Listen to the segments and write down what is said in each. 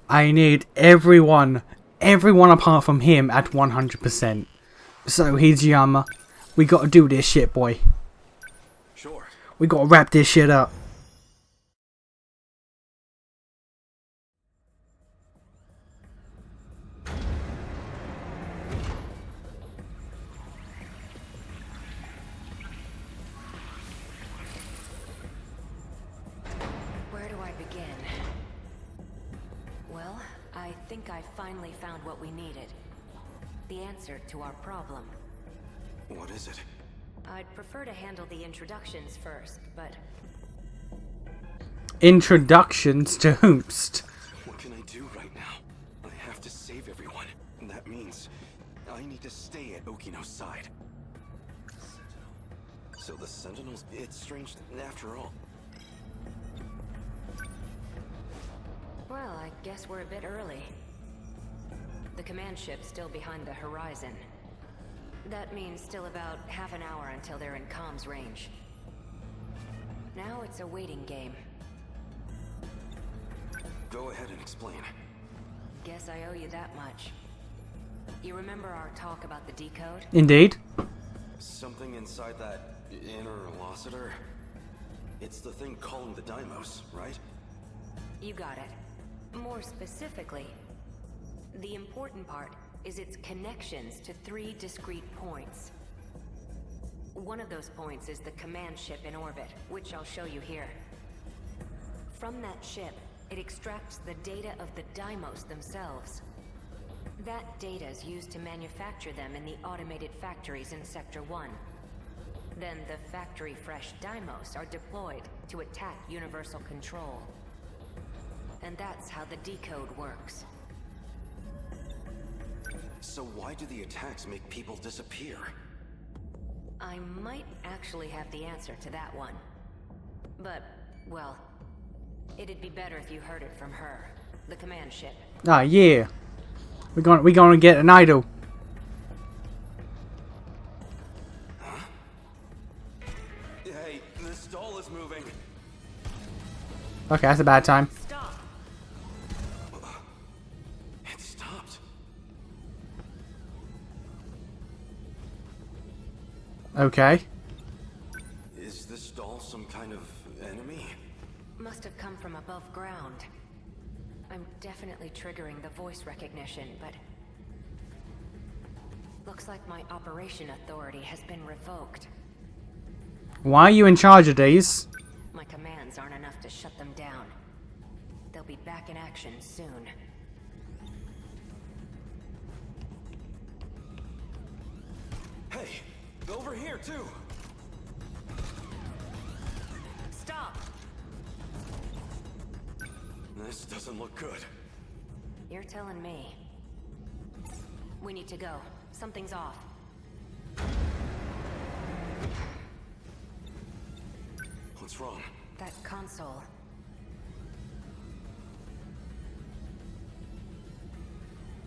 I need everyone apart from him at 100%. So, Hijiyama, we gotta do this shit, boy. Sure. We gotta wrap this shit up. Where do I begin? Well, I think I finally found what we needed. The answer to our problem. What is it? I'd prefer to handle the introductions first, but... Introductions to whomst? What can I do right now? I have to save everyone. And that means I need to stay at Okino's side. So the Sentinels... It's strange after all. Well, I guess we're a bit early. The command ship's still behind the horizon. That means still about half an hour until they're in comms range. Now it's a waiting game. Go ahead and explain. Guess I owe you that much. You remember our talk about the decode? Indeed. Something inside that interlocutor? It's the thing calling the Deimos, right? You got it. More specifically, the important part is its connections to 3 discrete points. One of those points is the command ship in orbit, which I'll show you here. From that ship, it extracts the data of the Deimos themselves. That data is used to manufacture them in the automated factories in Sector 1. Then the factory-fresh Deimos are deployed to attack Universal Control. And that's how the decode works. So why do the attacks make people disappear? I might actually have the answer to that one. But, well, it'd be better if you heard it from her, the command ship. Ah, yeah. We're gonna get an idol. Huh? Hey, the stall is moving. Okay, that's a bad time. Stop! It stopped. Okay. Is this stall some kind of enemy? Must have come from above ground. I'm definitely triggering the voice recognition, but... looks like my operation authority has been revoked. Why are you in charge of these? My commands aren't enough to shut them down. They'll be back in action soon. Hey, over here too. Stop! This doesn't look good. You're telling me. We need to go. Something's off. What's wrong? That console.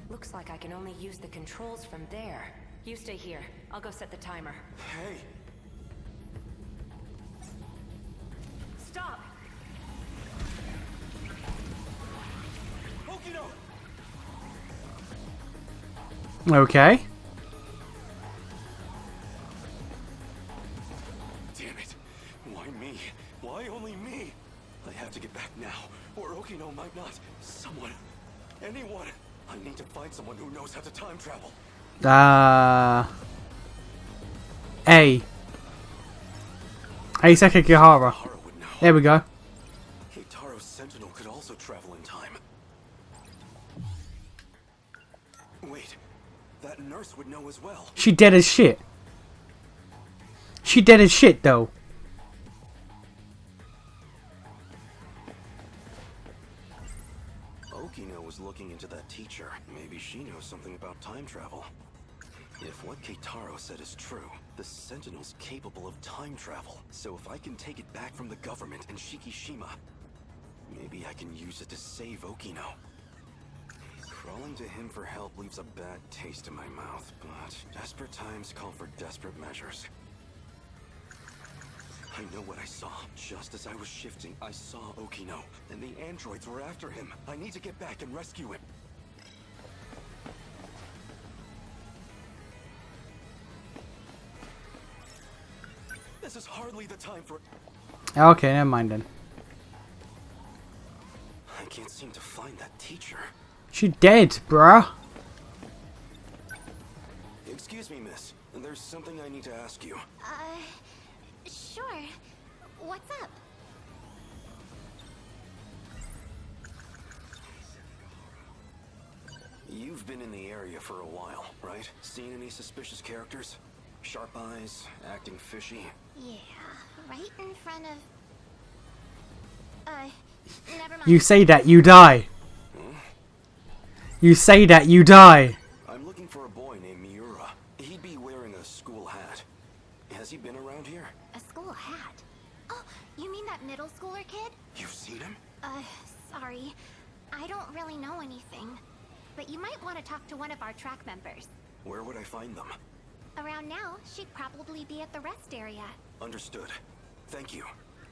Looks like I can only use the controls from there. You stay here. I'll go set the timer. Hey! Stop! Okino! Okay. Damn it! Why me? Why only me? I have to get back now, or Okino might not. Someone. Anyone. I need to find someone who knows how to time travel. A. Eiseki Kihara. Kitaro would know. There we go. Kitaro's Sentinel could also travel in time. Wait, that nurse would know as well. She dead as shit. She dead as shit, though. Okino was looking into that teacher. Maybe she knows something about time travel. If what Kitaro said is true, the Sentinel's capable of time travel. So if I can take it back from the government and Shikishima, maybe I can use it to save Okino. Crawling to him for help leaves a bad taste in my mouth, but desperate times call for desperate measures. I know what I saw. Just as I was shifting, I saw Okino, and the androids were after him. I need to get back and rescue him. This is hardly the time for... Okay, never mind then. I can't seem to find that teacher. She dead, bruh. Excuse me, miss. There's something I need to ask you. Sure. What's up? You've been in the area for a while, right? Seen any suspicious characters? Sharp eyes, acting fishy? Yeah, right in front of... never mind. You say that, you die. You say that, you die. I'm looking for a boy named Miura. He'd be wearing a school hat. Has he been around here? A school hat? Oh, you mean that middle schooler kid? You've seen him? Sorry. I don't really know anything. But you might want to talk to one of our track members. Where would I find them? Around now, she'd probably be at the rest area. Understood. Thank you.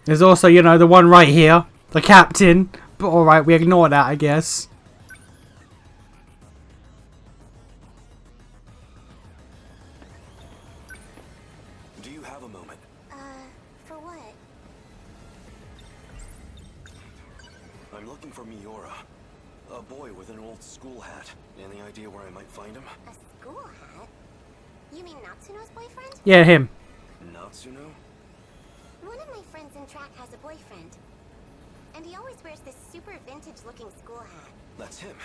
There's also, you know, the one right here. The captain. But alright, we ignore that, I guess. Do you have a moment? For what? I'm looking for Miura. A boy with an old school hat. Any idea where I might find him? A school hat? You mean Natsuno's boyfriend? Yeah, him. Natsuno? One of my friends in track has a boyfriend. And he always wears this super vintage-looking school hat. That's him.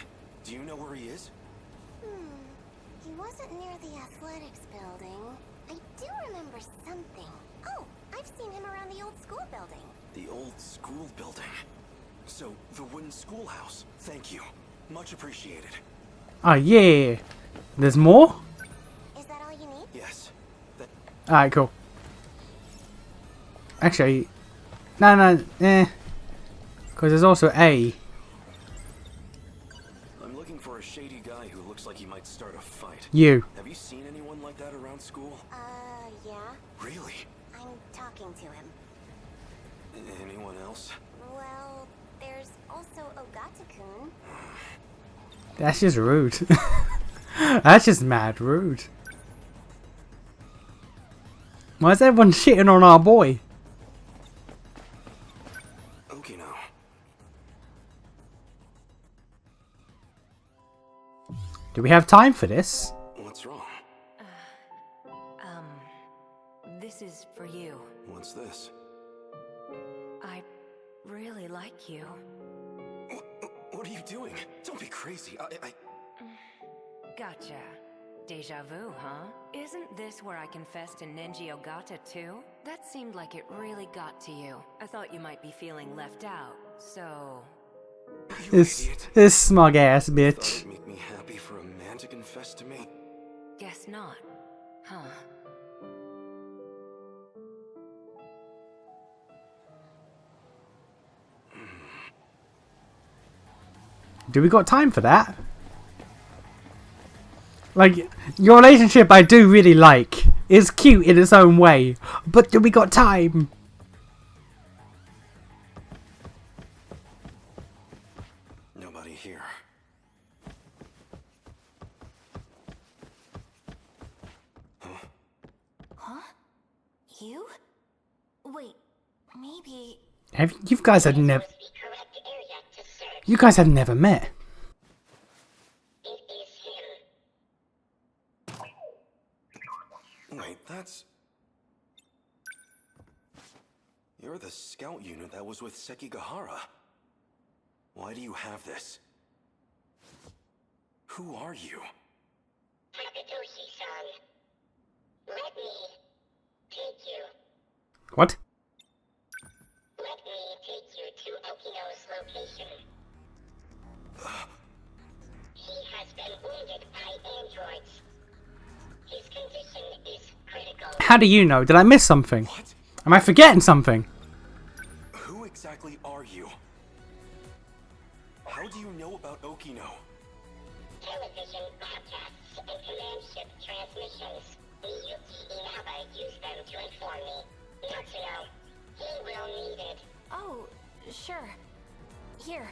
Do you know where he is? He wasn't near the athletics building. I do remember something. Oh, I've seen him around the old school building. The old school building. So, the wooden schoolhouse. Thank you. Much appreciated. Oh, yeah. There's more? Is that all you need? Yes. That... Alright, cool. Actually, no, because there's also A. I'm looking for a shady guy who looks like he might start a fight. You. Have you seen anyone like that around school? Yeah. Really? I'm talking to him. Anyone else? Well, there's also Ogata-kun. That's just rude. That's just mad rude. Why is everyone shitting on our boy? Okino. Do we have time for this? What's wrong? This is for you. What's this? I really like you. What are you doing? Don't be crazy. I... Gotcha. Deja vu, huh? Isn't this where I confessed to Nenji Ogata too? That seemed like it really got to you. I thought you might be feeling left out, so... You idiot. This smug ass Thought bitch. it'd make me happy for a man to confess to me. Guess not. Huh. Do we got time for that? Like, your relationship I do really like. It's cute in its own way. But do we got time? Nobody here. Huh? You? Wait, maybe... You guys had never... You guys have never met. Wait, that's... You're the scout unit that was with Sekigahara. Why do you have this? Who are you? Takatoshi-san, let me take you. What? Let me take you to Okino's location. He has been wounded by androids. His condition is critical. How do you know? Did I miss something? What? Am I forgetting something? Who exactly are you? How do you know about Okino? Television broadcasts and command ship transmissions. Miyuki Inaba used them to inform me. Natsuno, He will need it. Oh, sure. Here.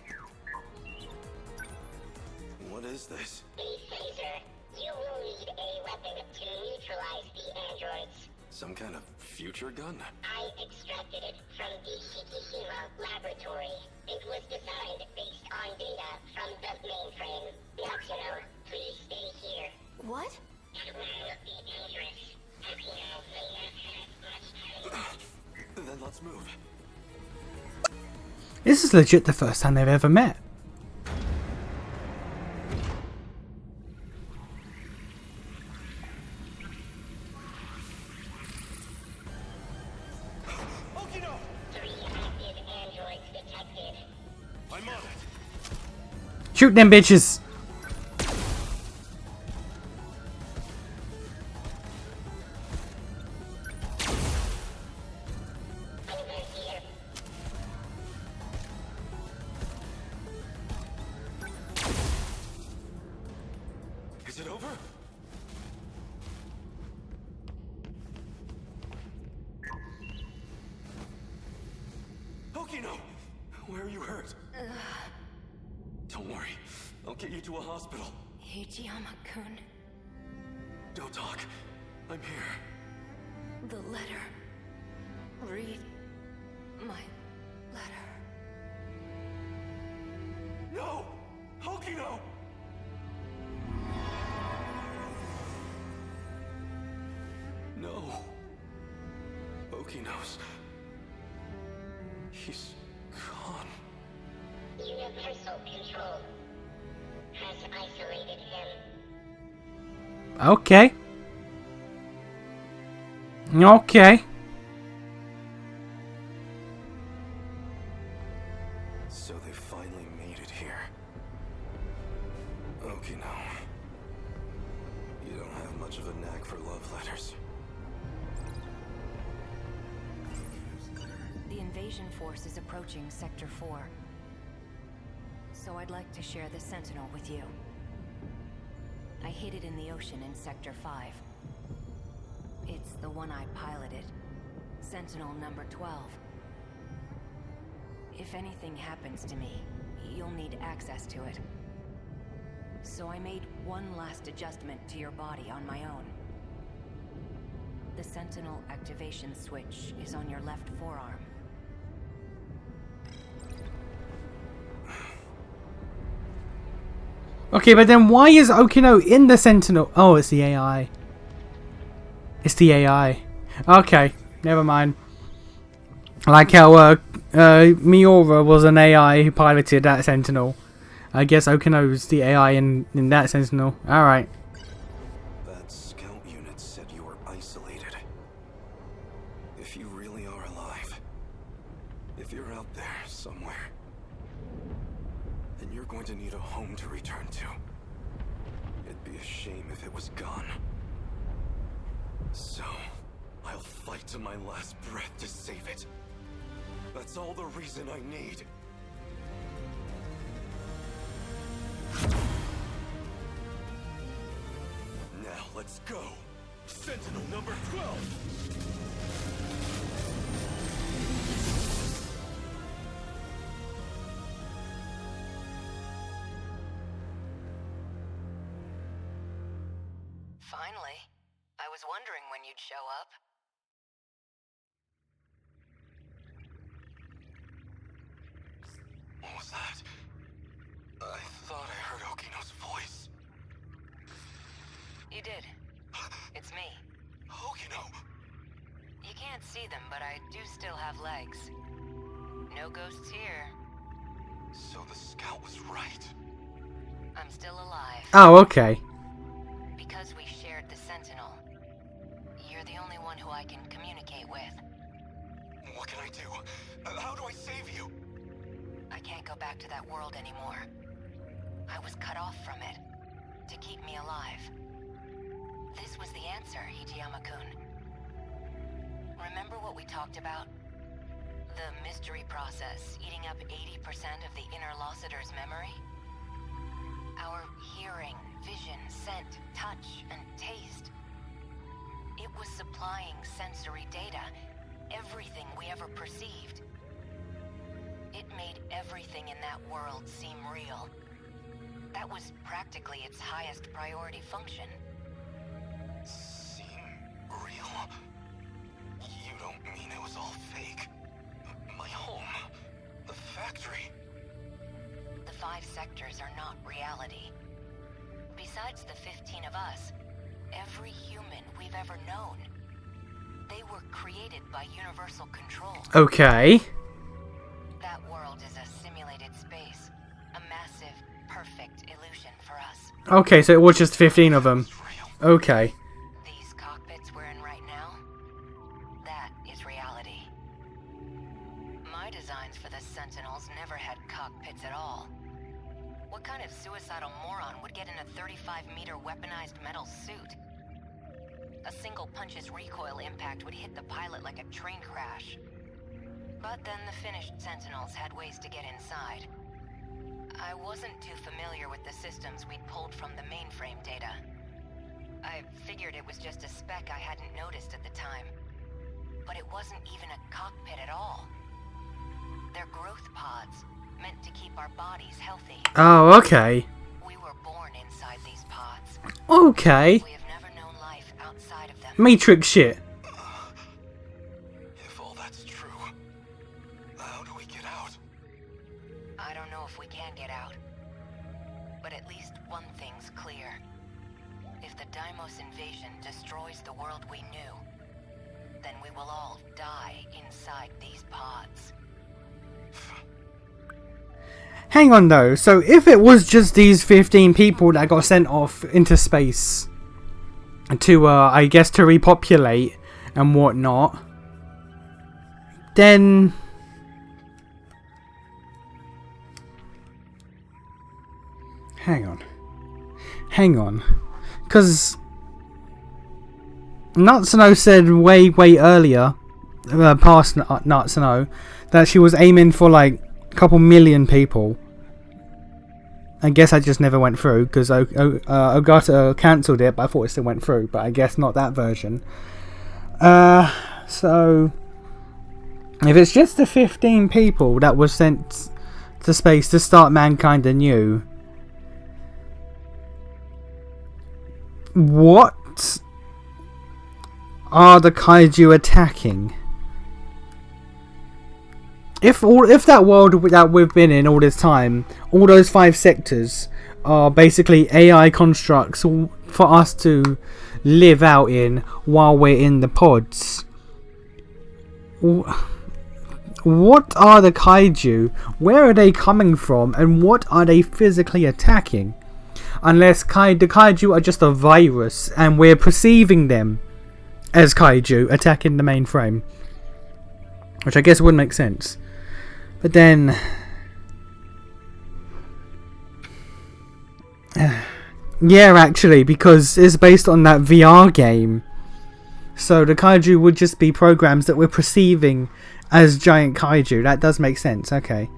What is this? A phaser. You will need a weapon to neutralize the androids. Some kind of future gun? I extracted it from the Hijiyama laboratory. It was designed based on data from the mainframe. Okino, please stay here. What? It will be dangerous. Okino may not have much time. Then let's move. This is legit the first time they've ever met. Okino! 3 active androids detected. I'm on it. Shoot them bitches! Over here. Is it over? Okino! Where are you hurt? Don't worry. I'll get you to a hospital. Hijiyama-kun, Don't talk. I'm here. the letter. Read my letter. No! Okino! No. Okino's. He's gone. Universal Control has isolated him. Okay. Okay. So they finally made it here. Okino. You don't have much of a knack for love letters. The invasion force is approaching Sector 4. So I'd like to share the Sentinel with you. I hid it in the ocean in Sector 5. It's the one I piloted. Sentinel number 12. If anything happens to me, you'll need access to it. So I made one last adjustment to your body on my own. The Sentinel activation switch is on your left forearm. Okay, but then why is Okino in the Sentinel? Oh, it's the AI. It's the AI. Okay, never mind. Like how Miura was an AI who piloted that Sentinel. I guess Okino's the AI in that Sentinel. Alright. That scout unit said you were isolated. If you really are alive, if you're out there somewhere, then you're going to need a home to return to. It'd be a shame if it was gone. So, I'll fight to my last breath to save it. That's all the reason I need. Now let's go. Sentinel number 12. Finally. I was wondering when you'd show up. What was that? I thought I heard Okino's voice. You did. It's me. Okino! You can't see them, but I do still have legs. No ghosts here. So the scout was right. I'm still alive. Oh, okay. Because we shared the Sentinel. You're the only one who I can communicate with. What can I do? How do I save you? I can't go back to that world anymore. I was cut off from it. To keep me alive. This was the answer, Hijiyama-kun. Remember what we talked about? The mystery process eating up 80% of the inner Lossiter's memory? Our hearing, vision, scent, touch, and taste. It was supplying sensory data, everything we ever perceived. It made everything in that world seem real. That was practically its highest priority function. Seem real? You don't mean it was all fake? My home? The factory? The 5 sectors are not reality. Besides the 15 of us, every human we've ever known, they were created by universal control. Okay. That world is a simulated space, a massive, perfect illusion for us. Okay, so it was just 15 of them. It's real. Okay. These cockpits we're in right now, that is reality. My designs for the Sentinels never had cockpits at all. What kind of suicidal moron would get in a 35-meter weaponized metal suit? A single punch's recoil impact would hit the pilot like a train crash. But then the finished Sentinels had ways to get inside. I wasn't too familiar with the systems we'd pulled from the mainframe data. I figured it was just a speck I hadn't noticed at the time. But it wasn't even a cockpit at all. They're growth pods, meant to keep our bodies healthy. Oh, okay. We were born inside these pods. Okay. We have never known life outside of them. Matrix shit. If all that's true, how do we get out? I don't know if we can get out. But at least one thing's clear. If the Deimos invasion destroys the world we knew, then we will all die inside these pods. Hang on though, so if it was just these 15 people that got sent off into space to, I guess, to repopulate and whatnot, then... Hang on. Because Natsuno said way earlier, past Natsuno, that she was aiming for like a couple million people. I guess I just never went through because Ogata cancelled it, but I thought it still went through, but I guess not that version. So if it's just the 15 people that were sent to space to start mankind anew, what are the kaiju attacking? If that world that we've been in all this time, all those 5 sectors are basically AI constructs for us to live out in while we're in the pods, what are the kaiju? Where are they coming from? And what are they physically attacking? Unless the kaiju are just a virus and we're perceiving them as kaiju attacking the mainframe, which I guess would make sense. But then, yeah, actually, because it's based on that VR game, so the kaiju would just be programs that we're perceiving as giant kaiju. That does make sense. Okay.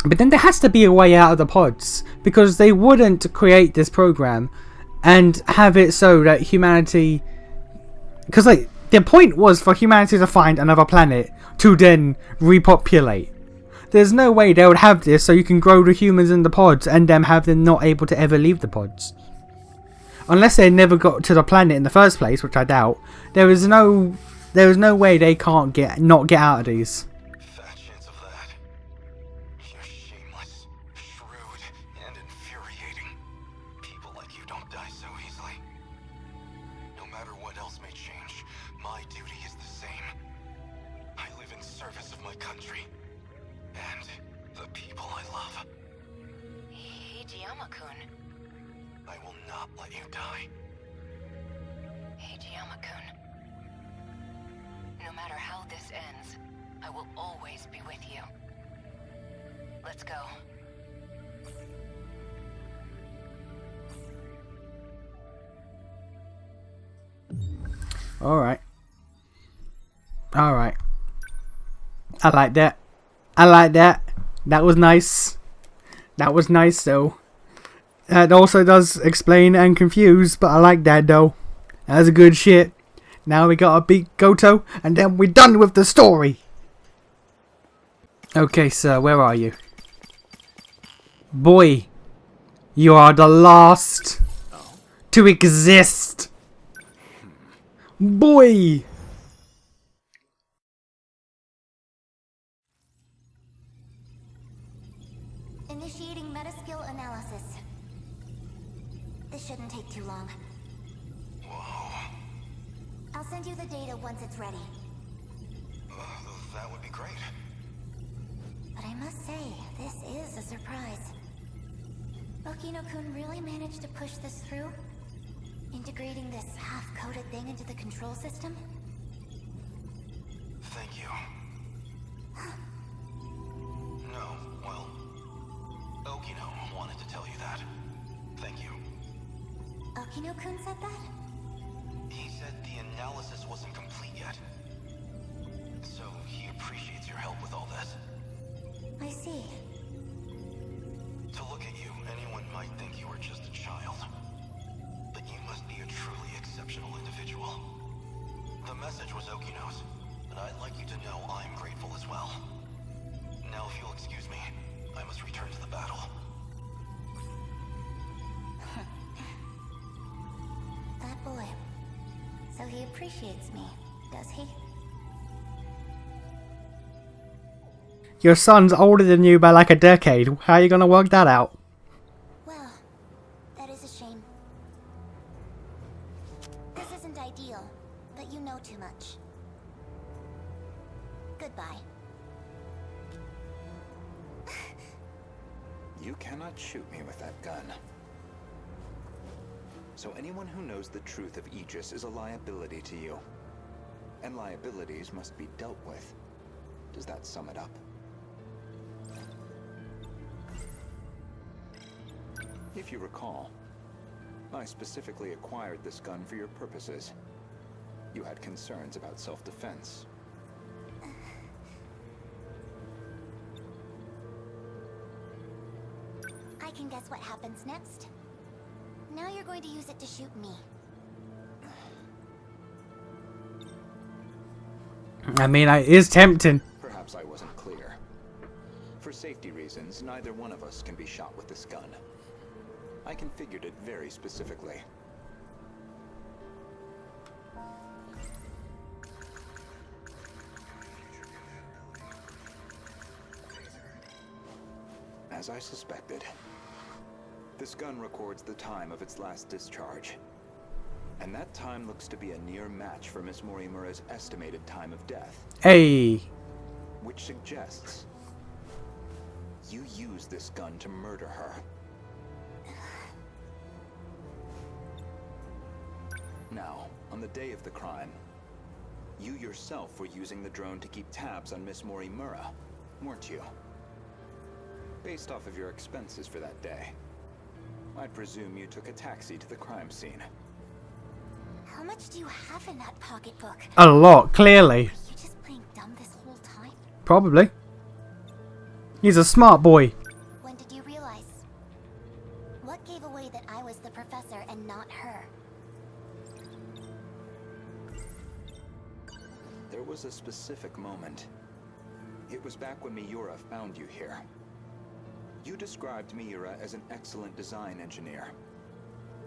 But then there has to be a way out of the pods, because they wouldn't create this program and have it so that humanity... Because, like, the point was for humanity to find another planet to then repopulate. There's no way they would have this so you can grow the humans in the pods and then have them not able to ever leave the pods. Unless they never got to the planet in the first place, which I doubt, there is no way they can't not get out of these. Fat chance of that. You're shameless, shrewd, and infuriating. People like you don't die so easily. No matter what else may change, my duty is the same. I live in service of my country. And the people I love. Hijiyama-kun. I will not let you die. Hijiyama-kun. No matter how this ends, I will always be with you. Let's go. Alright. Alright. I like that. I like that. That was nice. That was nice though. That also does explain and confuse, but I like that though. That's a good shit. Now we gotta beat Gouto, and then we're done with the story. Okay, sir, where are you? Boy, you are the last to exist. Boy! Initiating metaskill analysis. This shouldn't take too long. Whoa. I'll send you the data once it's ready. That would be great. But I must say, this is a surprise. Okino-kun really managed to push this through? Integrating this half-coded thing into the control system? Thank you. No, well, Okino wanted to tell you that. Thank you. Okino-kun said that? He said the analysis wasn't complete yet. So he appreciates your help with all this. I see. To look at you, anyone might think you were just a child. But you must be a truly exceptional individual. The message was Okino's, and I'd like you to know I'm grateful as well. Now if you'll excuse me, I must return to the battle. That boy. So he appreciates me, does he? Your son's older than you by like a decade. How are you gonna work that out? Well, that is a shame. This isn't ideal, but you know too much. Goodbye. You cannot shoot me with that gun. So anyone who knows the truth of Aegis is a liability to you. And liabilities must be dealt with. Does that sum it up? If you recall, I specifically acquired this gun for your purposes. You had concerns about self-defense. I can guess what happens next. Now you're going to use it to shoot me. I mean, it is tempting. Perhaps I wasn't clear. For safety reasons, neither one of us can be shot with this gun. I configured it very specifically. As I suspected, this gun records the time of its last discharge. And that time looks to be a near match for Miss Morimura's estimated time of death. Hey. Which suggests you used this gun to murder her. Now, on the day of the crime, you yourself were using the drone to keep tabs on Miss Morimura, weren't you? Based off of your expenses for that day, I'd presume you took a taxi to the crime scene. How much do you have in that pocketbook? A lot, clearly. Are you just playing dumb this whole time? Probably. He's a smart boy. When did you realize? What gave away that I was the professor and not her? There was a specific moment. It was back when Miura found you here. You described Miura as an excellent design engineer.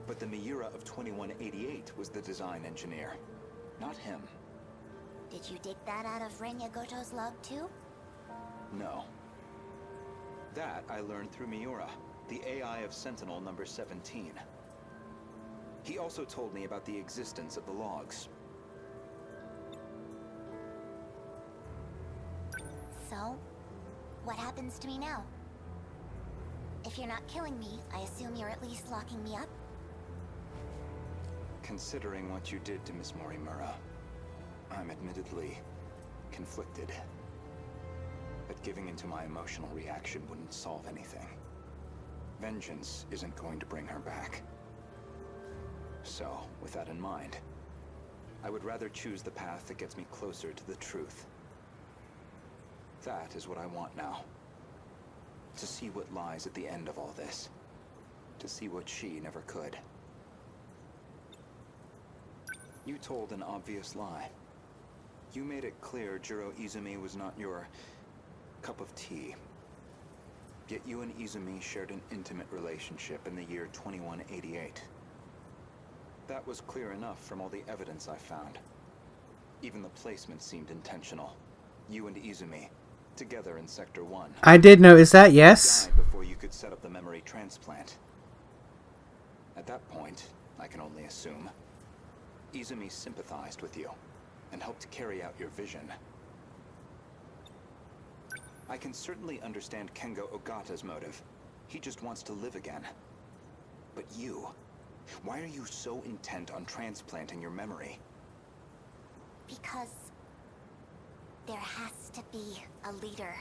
But the Miura of 2188 was the design engineer, not him. Did you dig that out of Renya Gouto's log too? No. That I learned through Miura, the AI of Sentinel number 17. He also told me about the existence of the logs. So, what happens to me now? If you're not killing me, I assume you're at least locking me up? Considering what you did to Miss Morimura, I'm admittedly conflicted. But giving into my emotional reaction wouldn't solve anything. Vengeance isn't going to bring her back. So, with that in mind, I would rather choose the path that gets me closer to the truth. That is what I want now. To see what lies at the end of all this. To see what she never could. You told an obvious lie. You made it clear Jiro Izumi was not your cup of tea. Yet you and Izumi shared an intimate relationship in the year 2188. That was clear enough from all the evidence I found. Even the placement seemed intentional. You and Izumi, together in Sector 1. I did notice that, yes. Died before you could set up the memory transplant. At that point, I can only assume, Izumi sympathized with you and helped carry out your vision. I can certainly understand Kengo Ogata's motive. He just wants to live again. But you, why are you so intent on transplanting your memory? Because there has to be a leader.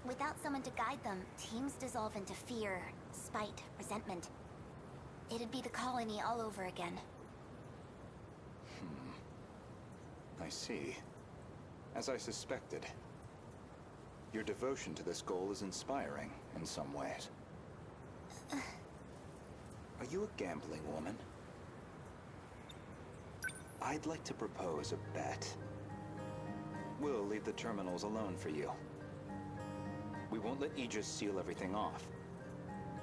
Without someone to guide them, teams dissolve into fear, spite, resentment. It'd be the colony all over again. I see. As I suspected. Your devotion to this goal is inspiring in some ways. Are you a gambling woman? I'd like to propose a bet. We'll leave the terminals alone for you. We won't let Aegis seal everything off.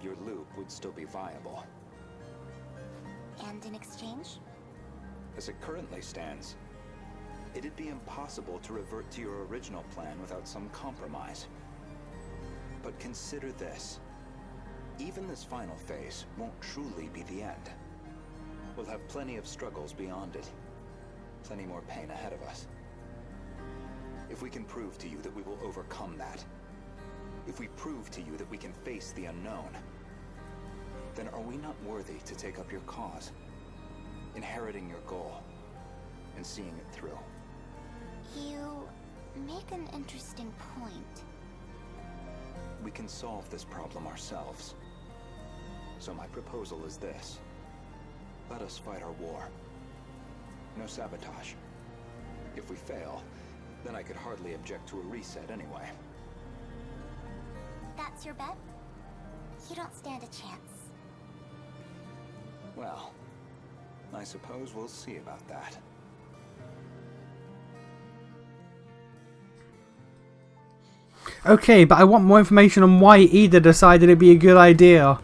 Your loop would still be viable. And in exchange? As it currently stands, it'd be impossible to revert to your original plan without some compromise. But consider this. Even this final phase won't truly be the end. We'll have plenty of struggles beyond it. Plenty more pain ahead of us. If we can prove to you that we will overcome that, if we prove to you that we can face the unknown, then are we not worthy to take up your cause, inheriting your goal, and seeing it through? You make an interesting point. We can solve this problem ourselves. So my proposal is this. Let us fight our war. No sabotage. If we fail, then I could hardly object to a reset anyway. That's your bet? You don't stand a chance. Well, I suppose we'll see about that. Okay, but I want more information on why Ida decided it'd be a good idea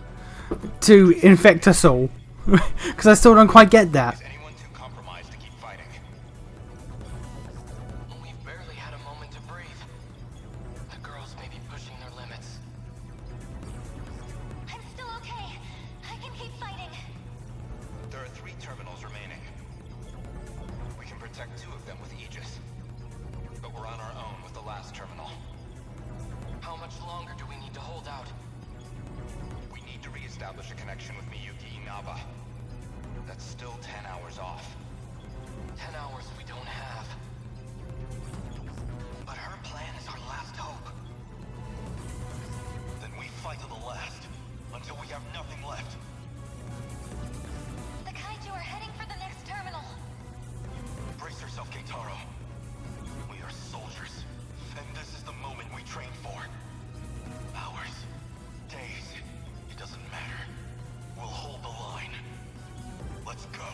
to infect us all. Because I still don't quite get that. Is anyone too compromised to keep fighting? We've barely had a moment to breathe. The girls may be pushing their limits. I'm still okay. I can keep fighting. There are 3 terminals remaining. We can protect 2 of them with Aegis. But we're on our own with the last terminal. How much longer do we need to hold out? We need to re-establish a connection with Miyuki Inaba. That's still 10 hours off. 10 hours we don't have. But her plan is our last hope. Then we fight to the last, until we have nothing left. The kaiju are heading for the next terminal. Brace yourself, Keitaro. We are soldiers, and this is the moment we trained for. Hours, days, it doesn't matter. We'll hold the line. Let's go.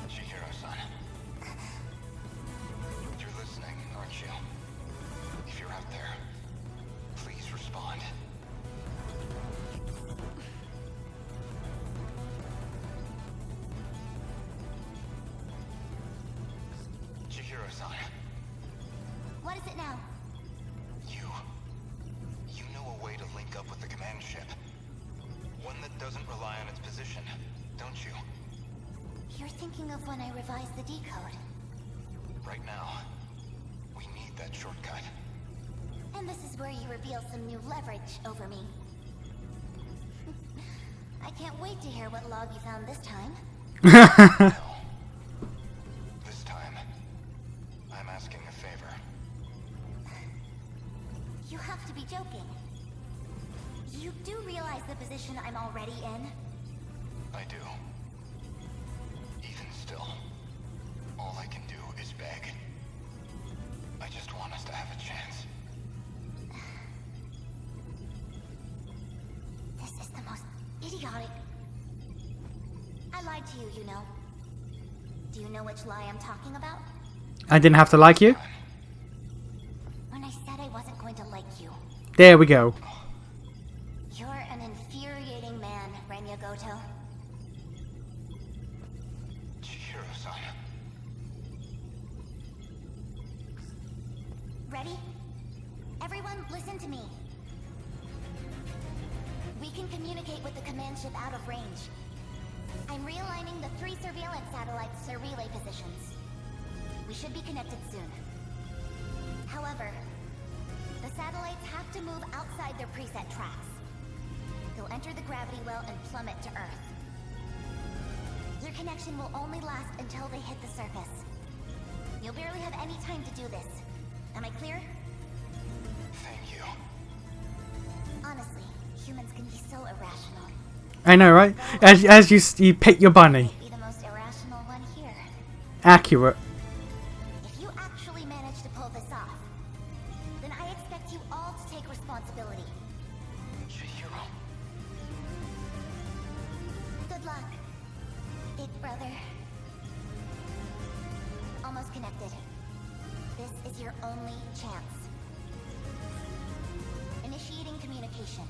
Chihiro-san. You're listening, aren't you? If you're out there, please respond. Chihiro-san, What is it now? you know a way to link up with the command ship. One that doesn't rely on its position, don't you? You're thinking of when I revised the decode. Right now, we need that shortcut. And this is where you reveal some new leverage over me. I can't wait to hear what log you found this time. No. This time, I'm asking a favor. You have to be joking. You do realize the position I'm already in? I do. Even still, all I can do is beg. I just want us to have a chance. This is the most idiotic, lied to you, you know. Do you know which lie I'm talking about? I didn't have to like you. When I said I wasn't going to like you. There we go. You're an infuriating man, Renya Gouto. Chihiro-san. Ready? Everyone, listen to me. We can communicate with the command ship out of range. I'm realigning the 3 surveillance satellites to relay positions. We should be connected soon. However, the satellites have to move outside their preset tracks. They'll enter the gravity well and plummet to Earth. Your connection will only last until they hit the surface. You'll barely have any time to do this. Am I clear? Thank you. Honestly, humans can be so irrational. I know, right? As you pick your bunny. Be the most irrational one here. Accurate. If you actually manage to pull this off, then I expect you all to take responsibility. Chihiro. Good luck, big brother. Almost connected. This is your only chance. Initiating communication.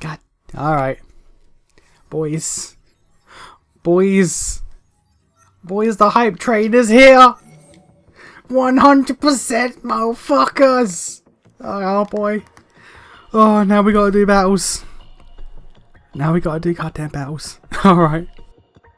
God. Alright. Boys. Boys. Boys, the hype train is here! 100% motherfuckers! Oh boy. Oh, now we gotta do battles. Now we gotta do goddamn battles. Alright.